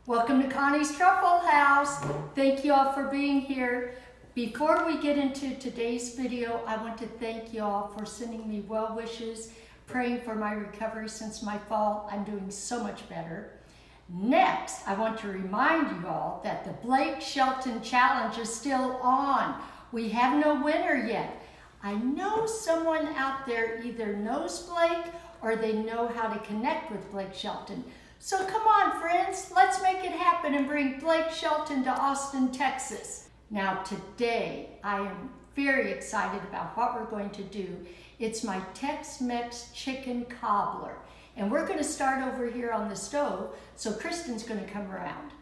Welcome to Connie's Truffle House. Thank you all for being here. Before we get into today's video, I want to thank you all for sending me well wishes, praying for my recovery since my fall. I'm doing so much better. Next, I want to remind you all that the Blake Shelton Challenge is still on. We have no winner yet. I know someone out there either knows Blake or they know how to connect with Blake Shelton. So come on, friends, let's make it happen and bring Blake Shelton to Austin, Texas. Now today, I am very excited about what we're going to do. It's my Tex-Mex chicken cobbler. And we're gonna start over here on the stove, so Kristen's gonna come around.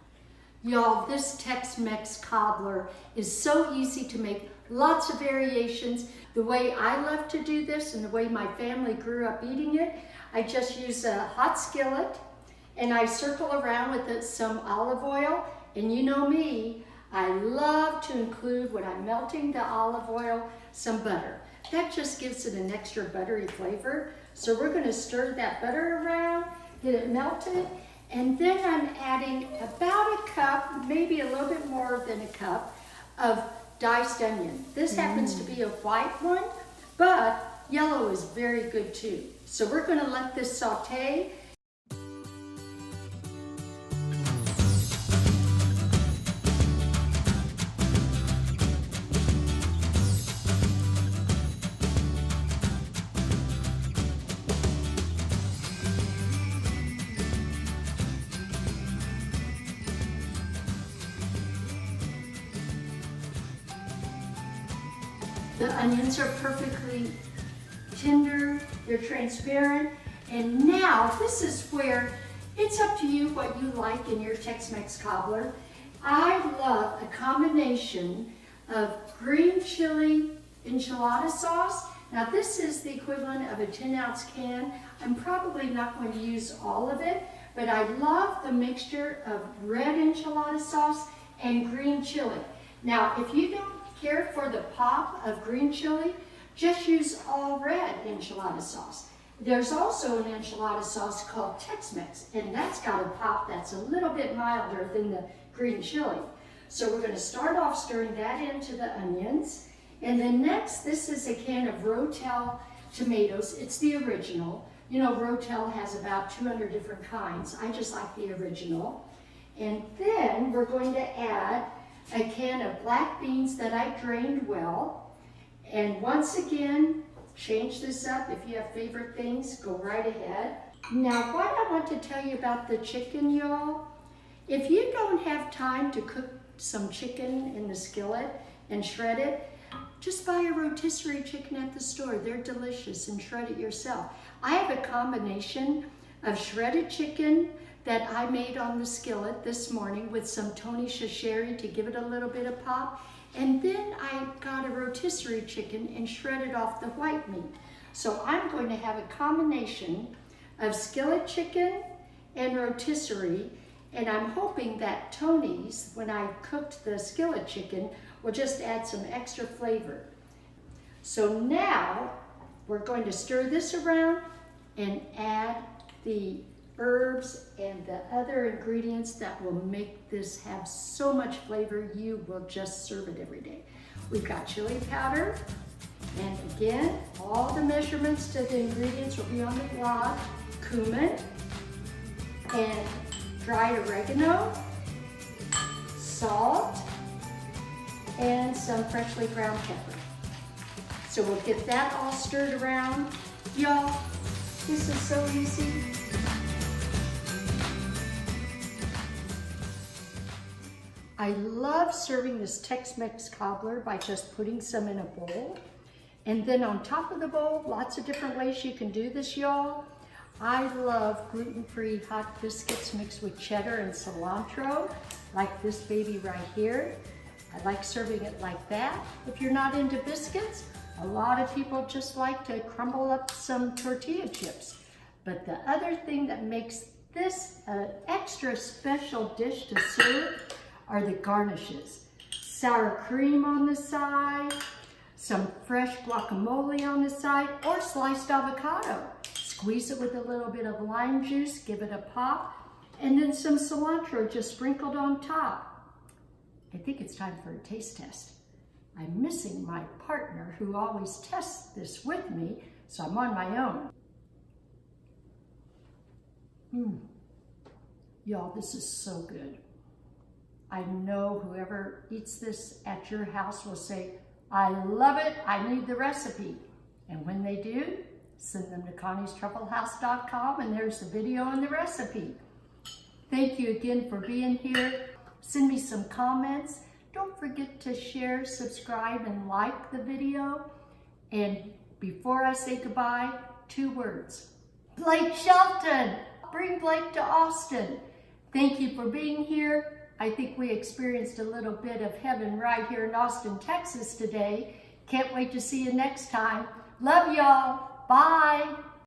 Y'all, this Tex-Mex cobbler is so easy to make, lots of variations. The way I love to do this and the way my family grew up eating it, I just use a hot skillet, and I circle around with some olive oil. And you know me, I love to include, when I'm melting the olive oil, some butter. That just gives it an extra buttery flavor. So we're gonna stir that butter around, get it melted, and then I'm adding about a cup, maybe a little bit more than a cup, of diced onion. This happens to be a white one, but yellow is very good too. So we're gonna let this saute. The onions are perfectly tender, they're transparent, and now this is where it's up to you what you like in your Tex-Mex cobbler. I love a combination of green chili enchilada sauce. Now this is the equivalent of a 10-ounce can. I'm probably not going to use all of it, but I love the mixture of red enchilada sauce and green chili. Now if you don't care for the pop of green chili, just use all red enchilada sauce. There's also an enchilada sauce called Tex-Mex, and that's got a pop that's a little bit milder than the green chili. So we're gonna start off stirring that into the onions. And then next, this is a can of Rotel tomatoes. It's the original. You know, Rotel has about 200 different kinds. I just like the original. And then we're going to add a can of black beans that I drained well. And once again, change this up. If you have favorite things, go right ahead. Now, what I want to tell you about the chicken, y'all, if you don't have time to cook some chicken in the skillet and shred it, just buy a rotisserie chicken at the store. They're delicious, and shred it yourself. I have a combination of shredded chicken that I made on the skillet this morning with some Tony Chachere to give it a little bit of pop. And then I got a rotisserie chicken and shredded off the white meat. So I'm going to have a combination of skillet chicken and rotisserie, and I'm hoping that Tony's, when I cooked the skillet chicken, will just add some extra flavor. So now we're going to stir this around and add the herbs and the other ingredients that will make this have so much flavor, you will just serve it every day. We've got chili powder, and again, all the measurements to the ingredients will be on the blog. Cumin, and dried oregano, salt, and some freshly ground pepper. So we'll get that all stirred around. Y'all, this is so easy. I love serving this Tex-Mex cobbler by just putting some in a bowl. And then on top of the bowl, lots of different ways you can do this, y'all. I love gluten-free hot biscuits mixed with cheddar and cilantro, like this baby right here. I like serving it like that. If you're not into biscuits, a lot of people just like to crumble up some tortilla chips. But the other thing that makes this an extra special dish to serve are the garnishes. Sour cream on the side, some fresh guacamole on the side, or sliced avocado. Squeeze it with a little bit of lime juice, give it a pop, And then some cilantro just sprinkled on top. I think it's time for a taste test. I'm missing my partner who always tests this with me, so I'm on my own. Y'all, this is so good. I know whoever eats this at your house will say, I love it, I need the recipe. And when they do, send them to Connie'sTruffleHouse.com and there's the video and the recipe. Thank you again for being here. Send me some comments. Don't forget to share, subscribe, and like the video. And before I say goodbye, 2 words. Blake Shelton! Bring Blake to Austin. Thank you for being here. I think we experienced a little bit of heaven right here in Austin, Texas today. Can't wait to see you next time. Love y'all. Bye.